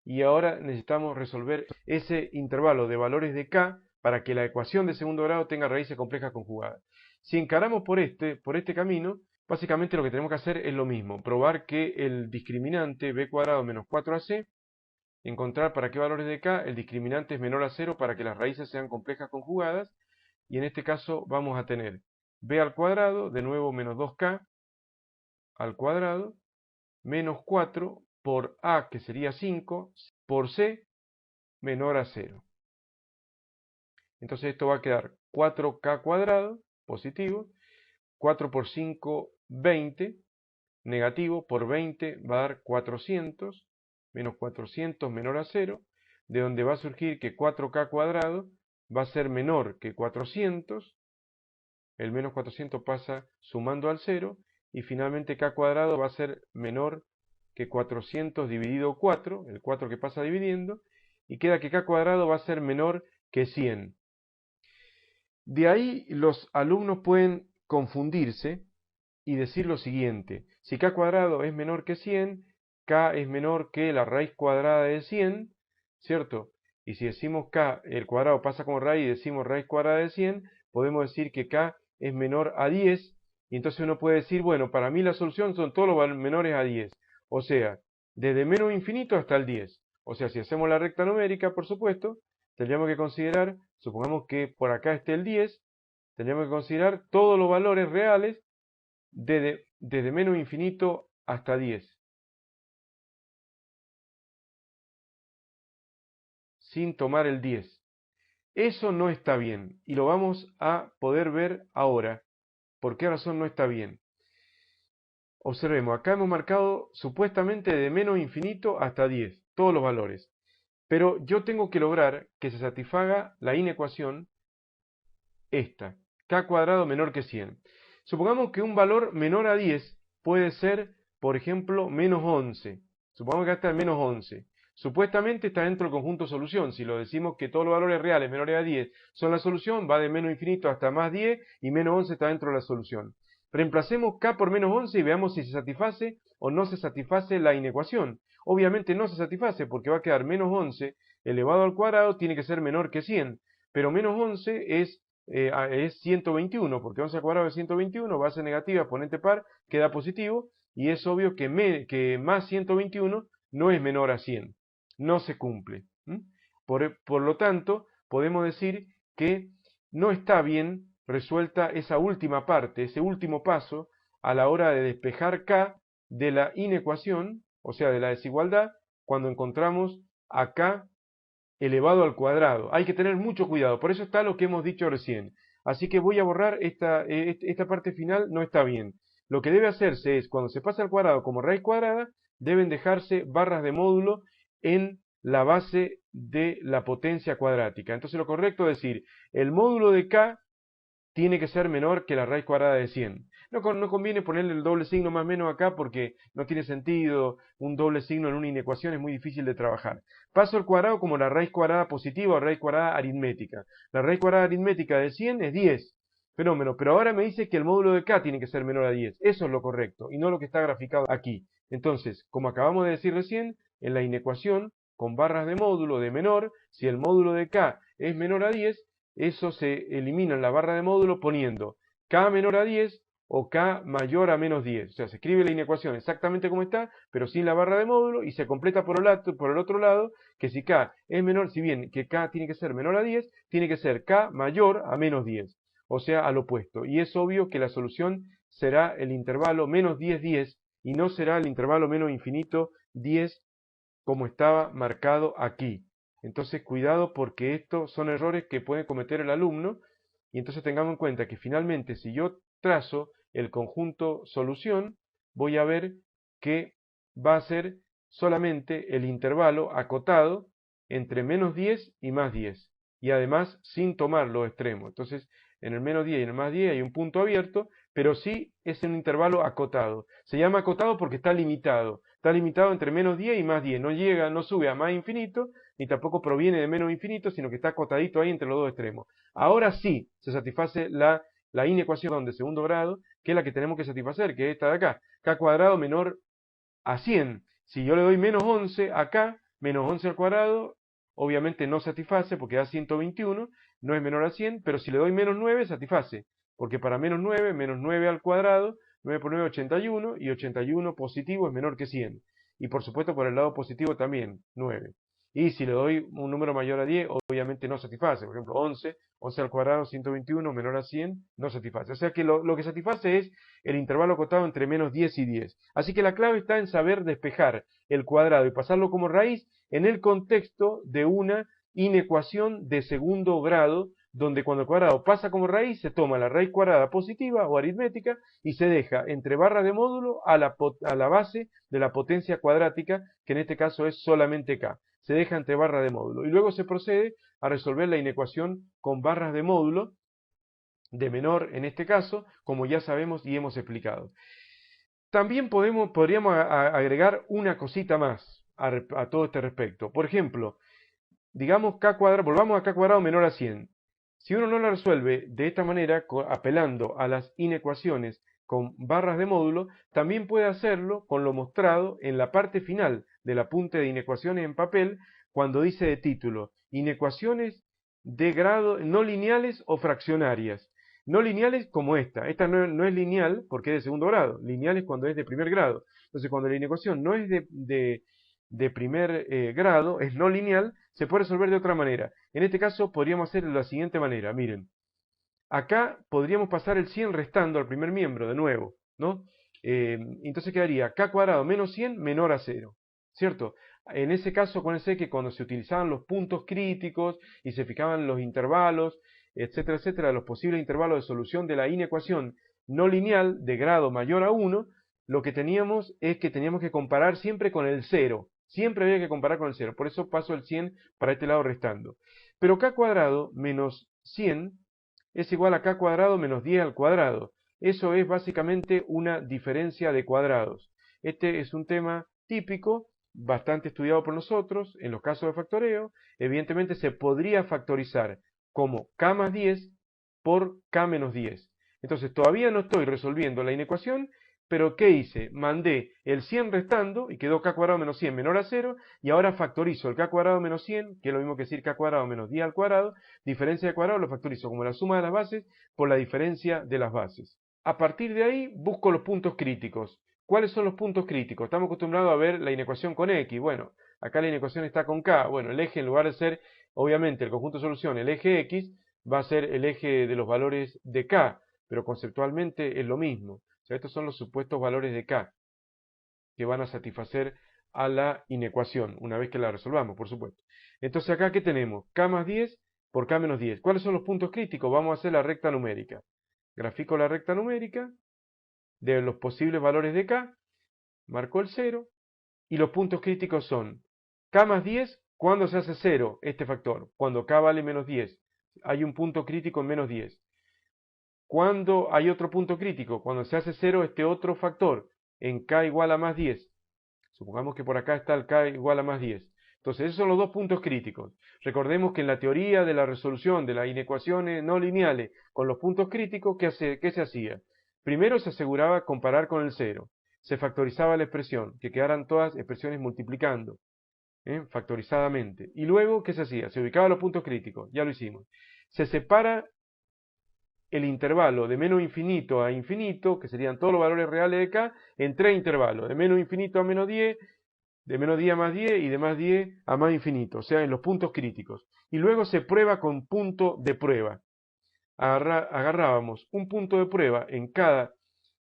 y ahora necesitamos resolver ese intervalo de valores de k para que la ecuación de segundo grado tenga raíces complejas conjugadas. Si encaramos por este camino, básicamente lo que tenemos que hacer es lo mismo, probar que el discriminante b cuadrado menos 4ac, encontrar para qué valores de k el discriminante es menor a 0 para que las raíces sean complejas conjugadas, y en este caso vamos a tener b al cuadrado, de nuevo menos 2k al cuadrado, menos 4 por a, que sería 5, por c, menor a 0. Entonces esto va a quedar 4k cuadrado, positivo, 4 por 5, 20, negativo, por 20 va a dar 400, menos 400 menor a 0, de donde va a surgir que 4k cuadrado va a ser menor que 400, el menos 400 pasa sumando al 0, y finalmente k cuadrado va a ser menor que 400 dividido 4, el 4 que pasa dividiendo, y queda que k cuadrado va a ser menor que 100. De ahí los alumnos pueden confundirse y decir lo siguiente: si k cuadrado es menor que 100, k es menor que la raíz cuadrada de 100, ¿cierto? Y si decimos k, el cuadrado pasa como raíz y decimos raíz cuadrada de 100, podemos decir que k es menor a 10, y entonces uno puede decir, bueno, para mí la solución son todos los menores a 10, o sea, desde menos infinito hasta el 10. O sea, si hacemos la recta numérica, por supuesto, tendríamos que considerar, supongamos que por acá esté el 10, tendríamos que considerar todos los valores reales desde menos infinito hasta 10, sin tomar el 10. Eso no está bien, y lo vamos a poder ver ahora. ¿Por qué razón no está bien? Observemos, acá hemos marcado supuestamente de menos infinito hasta 10, todos los valores. Pero yo tengo que lograr que se satisfaga la inecuación esta, k cuadrado menor que 100. Supongamos que un valor menor a 10 puede ser, por ejemplo, menos 11. Supongamos que hasta el menos 11. Supuestamente está dentro del conjunto solución. Si lo decimos que todos los valores reales menores a 10 son la solución, va de menos infinito hasta más 10 y menos 11 está dentro de la solución. Reemplacemos k por menos 11 y veamos si se satisface o no se satisface la inecuación. Obviamente no se satisface porque va a quedar menos 11 elevado al cuadrado tiene que ser menor que 100. Pero menos 11 es 121, porque 11 al cuadrado es 121, base negativa, exponente par, queda positivo, y es obvio que más 121 no es menor a 100, no se cumple. Por lo tanto, podemos decir que no está bien resuelta esa última parte, ese último paso, a la hora de despejar k de la inecuación, o sea, de la desigualdad, cuando encontramos a k elevado al cuadrado. Hay que tener mucho cuidado, por eso está lo que hemos dicho recién. Así que voy a borrar esta parte final, no está bien. Lo que debe hacerse es, cuando se pasa al cuadrado como raíz cuadrada, deben dejarse barras de módulo en la base de la potencia cuadrática. Entonces lo correcto es decir, el módulo de k tiene que ser menor que la raíz cuadrada de 100. No conviene ponerle el doble signo más o menos acá porque no tiene sentido. Un doble signo en una inecuación es muy difícil de trabajar. Paso al cuadrado como la raíz cuadrada positiva o raíz cuadrada aritmética. La raíz cuadrada aritmética de 100 es 10. Fenómeno, pero ahora me dice que el módulo de k tiene que ser menor a 10. Eso es lo correcto y no lo que está graficado aquí. Entonces, como acabamos de decir recién, en la inecuación con barras de módulo de menor, si el módulo de k es menor a 10, eso se elimina en la barra de módulo poniendo k menor a 10 o k mayor a menos 10. O sea, se escribe la inecuación exactamente como está, pero sin la barra de módulo, y se completa por el otro lado, que si k es menor, si bien que k tiene que ser menor a 10, tiene que ser k mayor a menos 10. O sea, al opuesto. Y es obvio que la solución será el intervalo menos 10, 10, y no será el intervalo menos infinito 10 como estaba marcado aquí. Entonces cuidado porque estos son errores que puede cometer el alumno, y entonces tengamos en cuenta que finalmente si yo trazo el conjunto solución, voy a ver que va a ser solamente el intervalo acotado entre menos 10 y más 10, y además sin tomar los extremos. Entonces en el menos 10 y en el más 10 hay un punto abierto, pero sí es un intervalo acotado. Se llama acotado porque está limitado entre menos 10 y más 10, no llega, no sube a más infinito, ni tampoco proviene de menos infinito, sino que está acotadito ahí entre los dos extremos. Ahora sí se satisface la inecuación de segundo grado, que es la que tenemos que satisfacer, que es esta de acá, k cuadrado menor a 100. Si yo le doy menos 11 acá, menos 11 al cuadrado, obviamente no satisface porque da 121, no es menor a 100, pero si le doy menos 9, satisface, porque para menos 9 al cuadrado, 9 por 9, 81, y 81 positivo es menor que 100. Y por supuesto por el lado positivo también, 9. Y si le doy un número mayor a 10, obviamente no satisface. Por ejemplo, 11 al cuadrado, 121, menor a 100, no satisface. O sea que lo que satisface es el intervalo acotado entre menos 10 y 10. Así que la clave está en saber despejar el cuadrado y pasarlo como raíz en el contexto de una inecuación de segundo grado, donde cuando el cuadrado pasa como raíz, se toma la raíz cuadrada positiva o aritmética y se deja entre barras de módulo a la base de la potencia cuadrática, que en este caso es solamente k. Se deja entre barras de módulo. Y luego se procede a resolver la inecuación con barras de módulo, de menor en este caso, como ya sabemos y hemos explicado. También podríamos agregar una cosita más a todo este respecto. Por ejemplo, digamos k cuadrado, volvamos a k cuadrado menor a 100. Si uno no la resuelve de esta manera, apelando a las inecuaciones con barras de módulo, también puede hacerlo con lo mostrado en la parte final del apunte de inecuaciones en papel, cuando dice de título, inecuaciones de grado no lineales o fraccionarias. No lineales como esta no es lineal porque es de segundo grado, lineal es cuando es de primer grado. Entonces cuando la inecuación no es de primer grado, es no lineal, se puede resolver de otra manera. En este caso podríamos hacer de la siguiente manera, miren. Acá podríamos pasar el 100 restando al primer miembro de nuevo, ¿no? Entonces quedaría k cuadrado menos 100 menor a 0, ¿cierto? En ese caso, acuérdense que cuando se utilizaban los puntos críticos y se fijaban los intervalos, etcétera, etcétera, los posibles intervalos de solución de la inecuación no lineal de grado mayor a 1, lo que teníamos es que teníamos que comparar siempre con el 0. Siempre había que comparar con el 0. Por eso paso el 100 para este lado restando. Pero k cuadrado menos 100 es igual a k cuadrado menos 10 al cuadrado. Eso es básicamente una diferencia de cuadrados. Este es un tema típico, bastante estudiado por nosotros, en los casos de factoreo. Evidentemente se podría factorizar como k más 10 por k menos 10. Entonces todavía no estoy resolviendo la inecuación, pero ¿qué hice? Mandé el 100 restando y quedó k cuadrado menos 100 menor a 0, y ahora factorizo el k cuadrado menos 100, que es lo mismo que decir k cuadrado menos 10 al cuadrado, diferencia de cuadrado lo factorizo como la suma de las bases por la diferencia de las bases. A partir de ahí busco los puntos críticos. ¿Cuáles son los puntos críticos? Estamos acostumbrados a ver la inecuación con x. Bueno, acá la inecuación está con k. Bueno, el eje en lugar de ser, obviamente, el conjunto de solución, el eje x, va a ser el eje de los valores de k, pero conceptualmente es lo mismo. O sea, estos son los supuestos valores de k que van a satisfacer a la inecuación, una vez que la resolvamos, por supuesto. Entonces acá, ¿qué tenemos? K más 10 por K menos 10. ¿Cuáles son los puntos críticos? Vamos a hacer la recta numérica. Grafico la recta numérica de los posibles valores de K, marco el 0, y los puntos críticos son K más 10, ¿cuándo se hace 0 este factor? Cuando K vale menos 10. Hay un punto crítico en menos 10. ¿Cuándo hay otro punto crítico? Cuando se hace 0 este otro factor, en k igual a más 10. Supongamos que por acá está el k igual a más 10. Entonces esos son los dos puntos críticos. Recordemos que en la teoría de la resolución de las inecuaciones no lineales con los puntos críticos, ¿qué se hacía? Primero se aseguraba comparar con el 0. Se factorizaba la expresión, que quedaran todas expresiones multiplicando, factorizadamente. Y luego, ¿qué se hacía? Se ubicaban los puntos críticos, ya lo hicimos. Se separa el intervalo de menos infinito a infinito, que serían todos los valores reales de k, en tres intervalos, de menos infinito a menos 10, de menos 10 a más 10 y de más 10 a más infinito, o sea, en los puntos críticos. Y luego se prueba con punto de prueba. Agarrábamos un punto de prueba en cada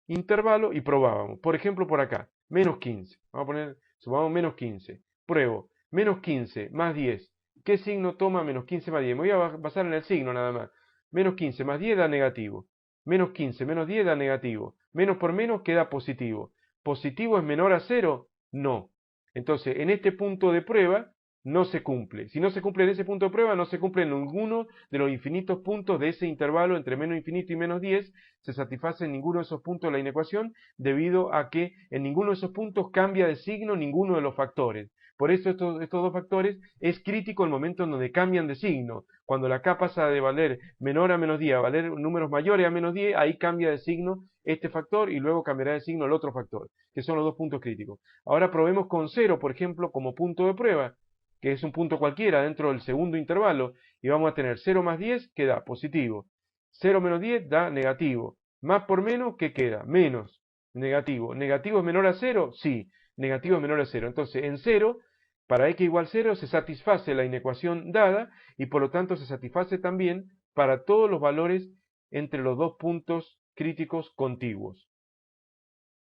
intervalo y probábamos. Por ejemplo, por acá, menos 15. Vamos a poner, sumamos menos 15. Pruebo, menos 15 más 10. ¿Qué signo toma menos 15 más 10? Me voy a basar en el signo nada más. Menos 15 más 10 da negativo. Menos 15 menos 10 da negativo. Menos por menos queda positivo. ¿Positivo es menor a 0? No. Entonces, en este punto de prueba no se cumple. Si no se cumple en ese punto de prueba, no se cumple en ninguno de los infinitos puntos de ese intervalo entre menos infinito y menos 10. Se satisface en ninguno de esos puntos la inecuación, debido a que en ninguno de esos puntos cambia de signo ninguno de los factores. Por eso estos dos factores es crítico el momento en donde cambian de signo. Cuando la K pasa de valer menor a menos 10 a valer números mayores a menos 10, ahí cambia de signo este factor y luego cambiará de signo el otro factor, que son los dos puntos críticos. Ahora probemos con 0, por ejemplo, como punto de prueba, que es un punto cualquiera dentro del segundo intervalo, y vamos a tener 0 más 10 que da positivo, 0 menos 10 da negativo, más por menos, ¿qué queda? Menos, negativo. ¿Negativo es menor a 0? Sí, negativo es menor a 0. Entonces, en 0, para x igual 0, se satisface la inecuación dada y por lo tanto se satisface también para todos los valores entre los dos puntos críticos contiguos.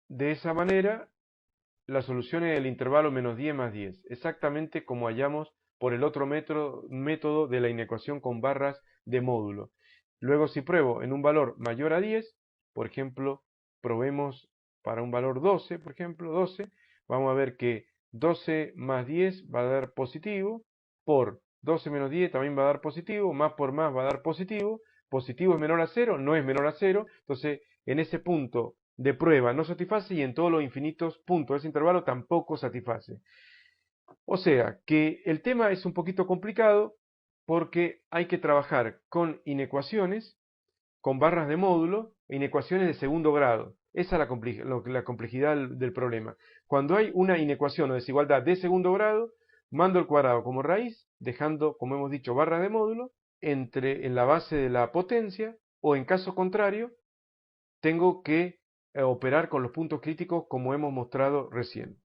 De esa manera, la solución es el intervalo menos 10 más 10, exactamente como hallamos por el otro método de la inecuación con barras de módulo. Luego, si pruebo en un valor mayor a 10, por ejemplo, probemos para un valor 12, por ejemplo, 12, vamos a ver que 12 más 10 va a dar positivo, por 12 menos 10 también va a dar positivo, más por más va a dar positivo, positivo es menor a 0, no es menor a 0, entonces en ese punto de prueba no satisface y en todos los infinitos puntos de ese intervalo tampoco satisface. O sea que el tema es un poquito complicado porque hay que trabajar con inecuaciones, con barras de módulo e inecuaciones de segundo grado. Esa es la complejidad del problema. Cuando hay una inecuación o desigualdad de segundo grado, mando el cuadrado como raíz, dejando, como hemos dicho, barras de módulo en la base de la potencia, o en caso contrario, tengo que operar con los puntos críticos como hemos mostrado recién.